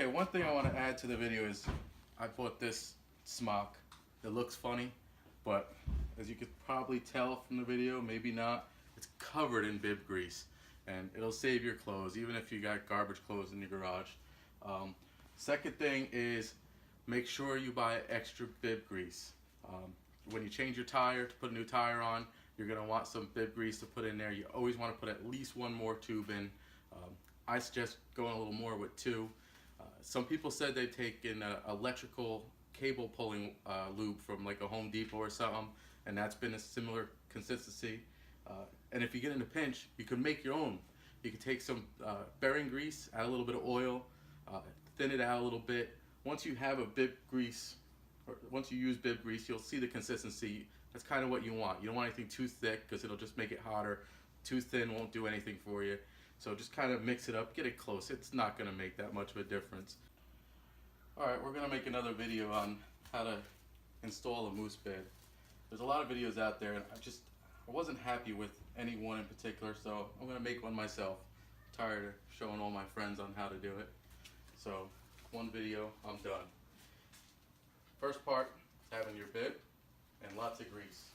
Okay, one thing I want to add to the video is I bought this smock. It looks funny, but as you could probably tell from the video, maybe not, it's covered in bib grease, and it'll save your clothes even if you got garbage clothes in your garage. Second thing is make sure you buy extra bib grease. When you change your tire to put a new tire on, you're going to want some bib grease to put in there. You always want to put at least one more tube in. I suggest going a little more with two. Some people said they've taken electrical cable pulling lube from like a Home Depot or something, and that's been a similar consistency. And if you get in a pinch, you can make your own. You can take some bearing grease, add a little bit of oil, thin it out a little bit. Once you have a bib grease, or once you use bib grease, you'll see the consistency. That's kind of what you want. You don't want anything too thick because it'll just make it hotter. Too thin won't do anything for you. So just kind of mix it up, get it close. It's not going to make that much of a difference. Alright, we're going to make another video on how to install a mousse bed. There's a lot of videos out there, and I wasn't happy with any one in particular, so I'm going to make one myself. I'm tired of showing all my friends on how to do it. So, one video, I'm done. First part, having your bib and lots of grease.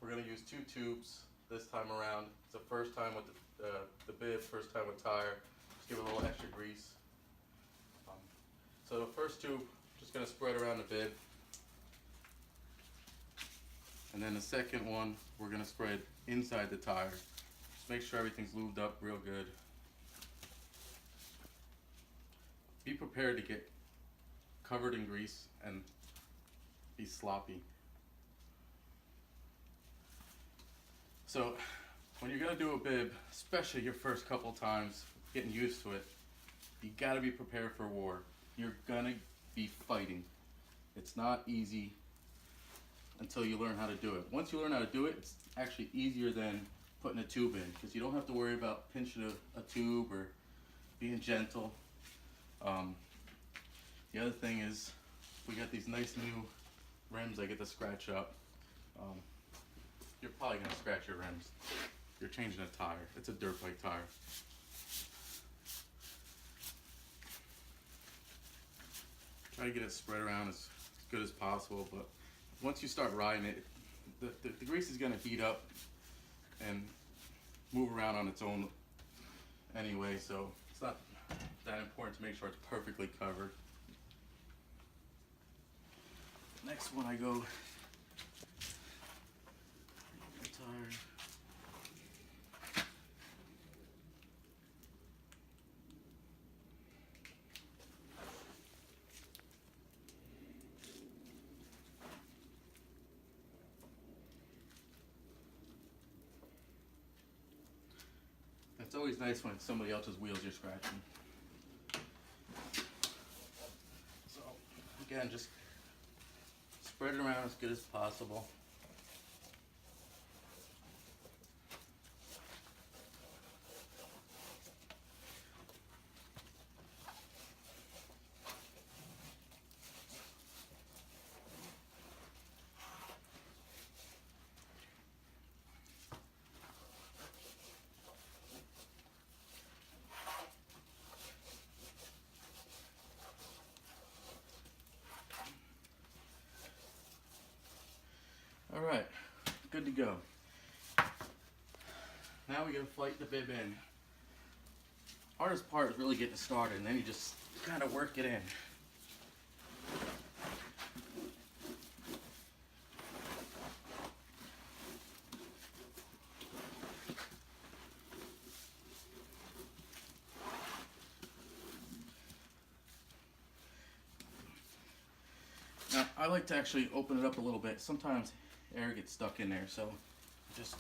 We're going to use 2 tubes this time around. It's the first time with the bib, first time with tire. Just give it a little extra grease. So the first tube, just going to spread around the bib. And then the second one, we're going to spread inside the tire. Just make sure everything's lubed up real good. Be prepared to get covered in grease and be sloppy. So when you're going to do a bib, especially your first couple times, getting used to it, you got to be prepared for war. You're going to be fighting. It's not easy until you learn how to do it. Once you learn how to do it, it's actually easier than putting a tube in, because you don't have to worry about pinching a tube or being gentle. The other thing is we got these nice new rims I get to scratch up. You're probably going to scratch your rims. You're changing a tire. It's a dirt bike tire. Try to get it spread around as good as possible, but once you start riding it, the grease is going to heat up and move around on its own anyway, so it's not that important to make sure it's perfectly covered. Next one I go tire. It's always nice when it's somebody else's wheels you're scratching. So again, just spread it around as good as possible. Alright, good to go. Now we gotta flight the bib in. Hardest part is really getting started, and then you just kind of work it in. Now, I like to actually open it up a little bit. Sometimes air gets stuck in there, so just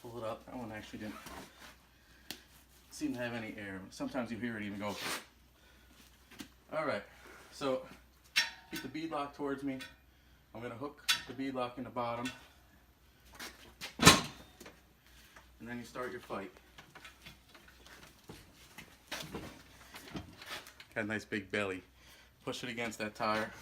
pull it up. That one actually didn't seem to have any air. Sometimes you hear it even go. Alright, so keep the bead lock towards me. I'm going to hook the bead lock in the bottom, and then you start your fight. Got a nice big belly. Push it against that tire.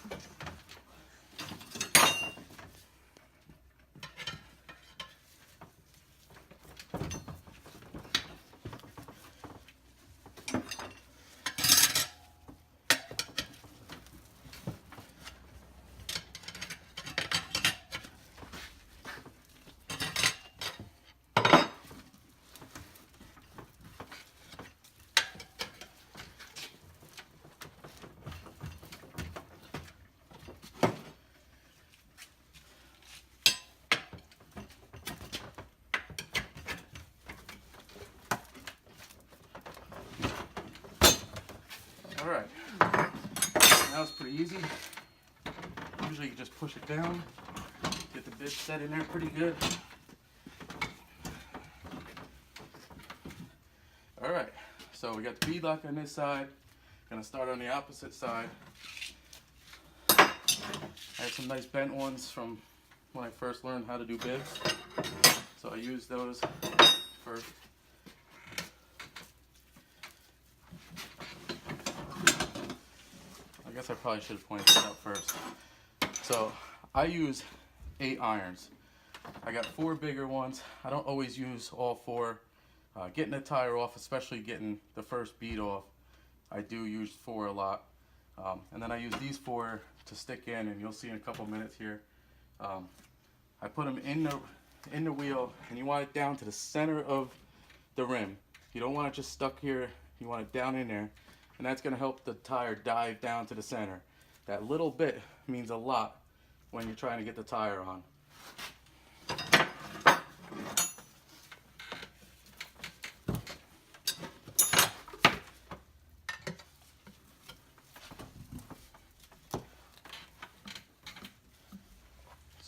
All right, now it's pretty easy. Usually you just push it down, get the bib set in there pretty good. All right, so we got the bead lock on this side. Gonna start on the opposite side. I had some nice bent ones from when I first learned how to do bibs, so I used those first. I guess I probably should have pointed this out first. So I use 8 irons. I got 4 bigger ones. I don't always use all 4. Getting the tire off, especially getting the first bead off, I do use 4 a lot. And then I use these 4 to stick in, and you'll see in a couple minutes here. I put them in the wheel, and you want it down to the center of the rim. You don't want it just stuck here. You want it down in there, and that's going to help the tire dive down to the center. That little bit means a lot when you're trying to get the tire on.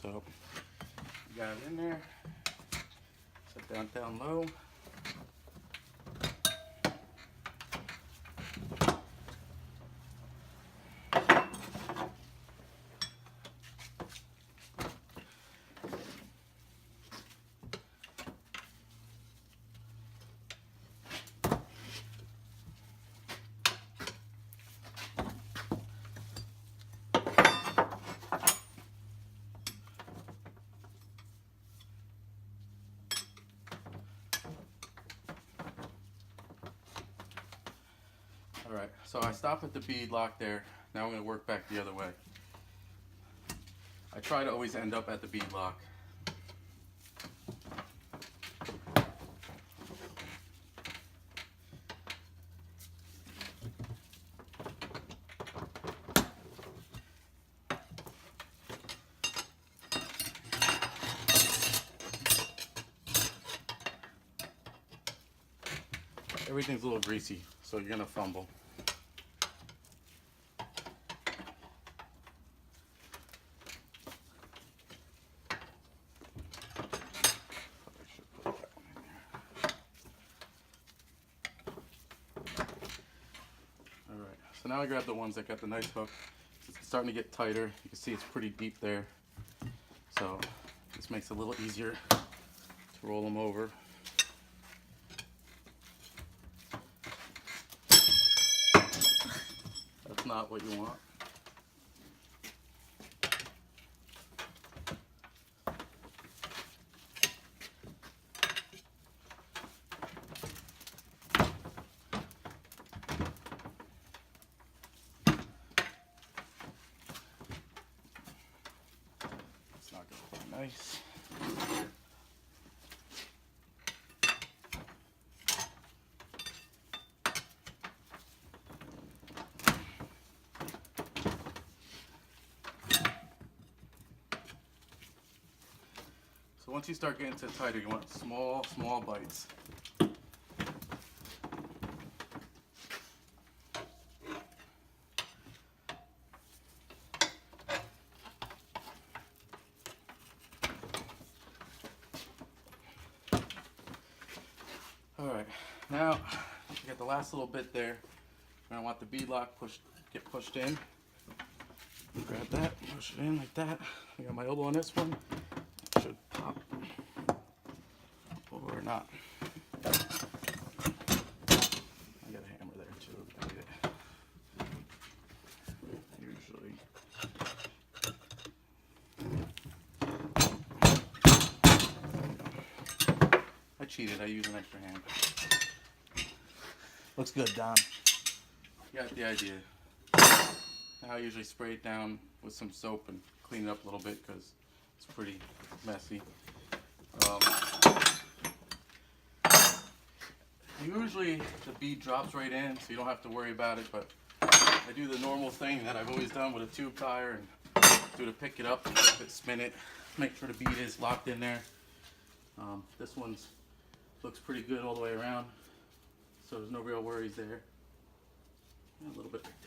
So you got it in there, set down low. Alright, so I stopped at the bead lock there. Now I'm going to work back the other way. I try to always end up at the bead lock. Everything's a little greasy, so you're going to fumble. So now I grab the ones that got the nice hook. It's starting to get tighter. You can see it's pretty deep there. So this makes it a little easier to roll them over. That's not what you want. Nice. So once you start getting to tighter, you want small bites. Alright, now you get the last little bit there. And I want the bead lock get pushed in. Grab that, push it in like that. I got my elbow on this one. It should pop. Or not. I got a hammer there too if I need it. Usually. I cheated, I used an extra hand. Looks good, Don. You got the idea. Now I usually spray it down with some soap and clean it up a little bit because it's pretty messy. Usually the bead drops right in, so you don't have to worry about it, but I do the normal thing that I've always done with a tube tire and do to pick it up and flip it, spin it, make sure the bead is locked in there. This one's looks pretty good all the way around, so there's no real worries there. A little bit.